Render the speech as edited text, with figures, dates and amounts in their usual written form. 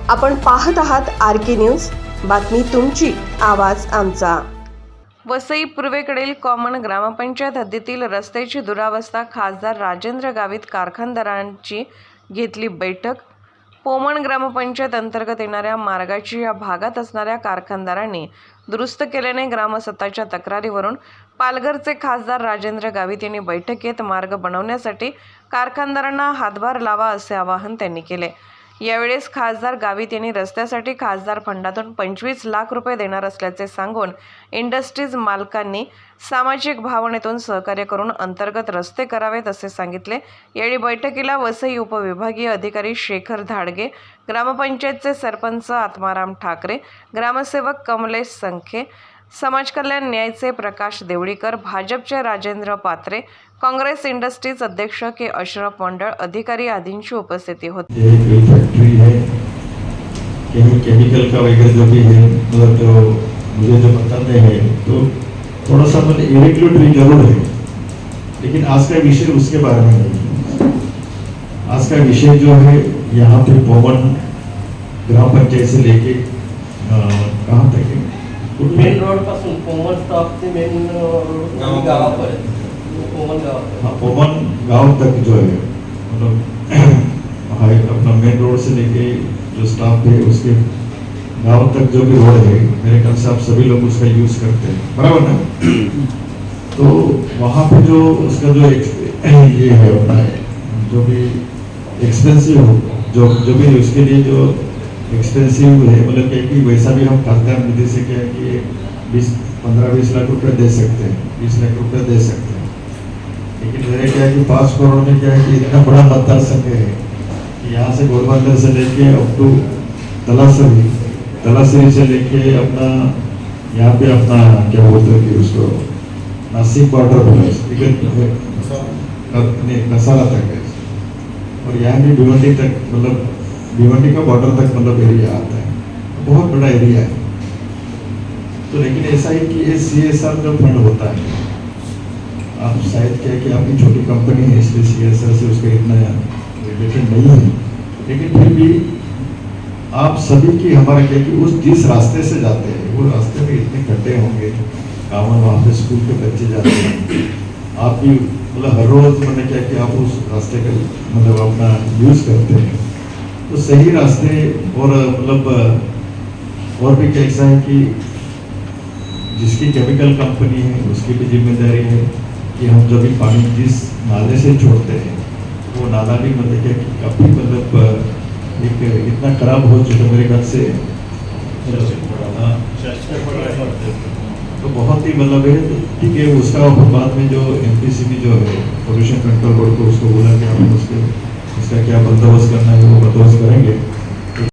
आपण पाहत आहात RK न्यूज, बातमी तुमची, आवाज आमचा। वसई पूर्वेकडील कॉमन ग्रामपंचायत हद्दीतील रस्त्याची दुरावस्था खासदार राजेंद्र गावित कारखानदारांची घेतली बैठक। पोमण ग्रामपंचायत अंतर्गत येणाऱ्या मार्गाची या भागात असणाऱ्या कारखानदारांनी दुरुस्त केल्याने ग्रामस्थांच्या तक्रारीवरून पालघरचे खासदार राजेंद्र गावित यांनी बैठकीत मार्ग बनवण्यासाठी कारखानदारांना हातभार लावा असे आवाहन त्यांनी केले। यावेळेस खासदार गावित यांनी रस्त्यासाठी खासदार फंडातून 25 लाख रुपये देणार असल्याचे सांगून इंडस्ट्रीज मालकांनी सामाजिक भावनेतून सहकार्य करून अंतर्गत रस्ते करावेत असे सांगितले। यावेळी बैठकीला वसई उपविभागीय अधिकारी शेखर धाडगे, ग्रामपंचायतचे सरपंच आत्माराम ठाकरे, ग्रामसेवक कमलेश संखे, समाज कल्याण न्यायचे प्रकाश देवळीकर, भाजपचे राजेंद्र पात्रे, काँग्रेस इंडस्ट्रीज अध्यक्ष के अशरफ मंडळ, अधिकारी आदींची उपस्थिती होती। ये फैक्ट्री है, केमिकल का वगैरह जो भी है, मतलब जो मुझे जो बताते हैं तो थोड़ा सा मतलब इरेगुलरिटी जरूर है, लेकिन आज का विषय उसके बारे में नहीं। आज का विषय जो है यहाँ पे पोमन ग्राम पंचायत से लेके कहाँ तक है, मेन रोड पासून पोमन स्टॉप ते मेन गावापर्यंत, पोमन गाव, हाँ पोमन गांव तक जो है, मतलब अपना मेन रोड से लेके जो स्टाफ है उसके गांव तक जो भी रोड है, मेरे ख्याल से आप सभी लोग उसका यूज करते हैं, बराबर ना। तो वहाँ पे जो उसका जो ये है अपना जो भी एक्सपेंसिव हो, जो भी उसके लिए जो एक्सपेंसिव है, मतलब क्या कि वैसा भी हम खासदार निधि से क्या है कि 15-20 लाख रुपए दे सकते हैं, 20 लाख रुपए दे सकते हैं। लेकिन मेरे क्या है कि 5 करोड़ में क्या है कि इतना बड़ा मतदार संघ है कि यहाँ से गोरबंदर से लेके अप टू तलासरी से लेके अपना यहाँ पे अपना क्या बोलते हैं कि उसको नासिक बॉर्डर बोला कसाला तक है, और यहाँ भी भिवंडी तक, मतलब भिवंडी का बॉर्डर तक मतलब एरिया आता है, बहुत बड़ा एरिया है। तो लेकिन ऐसा है कि ये CSR जो फंड होता है, आप शायद क्या है कि आपकी छोटी कंपनी है इसलिए CSR से उसका इतना रिलेटेड नहीं है, लेकिन फिर भी आप सभी की हमारा क्या कि उस जिस रास्ते से जाते हैं वो रास्ते में इतने गड्ढे होंगे, गाँव में वहाँ पे स्कूल के बच्चे जाते हैं, आप भी मतलब हर रोज मैंने क्या कि आप उस रास्ते का मतलब अपना यूज करते हैं, तो सही रास्ते और मतलब और भी कैसा है कि जिसकी केमिकल कंपनी है उसकी भी जिम्मेदारी है कि हम जब भी पानी जिस नाले से छोड़ते हैं वो नाला भी मतलब क्या कि काफ़ी मतलब एक इतना खराब हो चुका मेरे घर से, तो बहुत ही मतलब है। ठीक है, उसका बाद में जो MPCB जो है पोल्यूशन कंट्रोल बोर्ड को उसको बोला कि हम उसका क्या बंदोबस्त करना है वो बंदोबस्त करेंगे।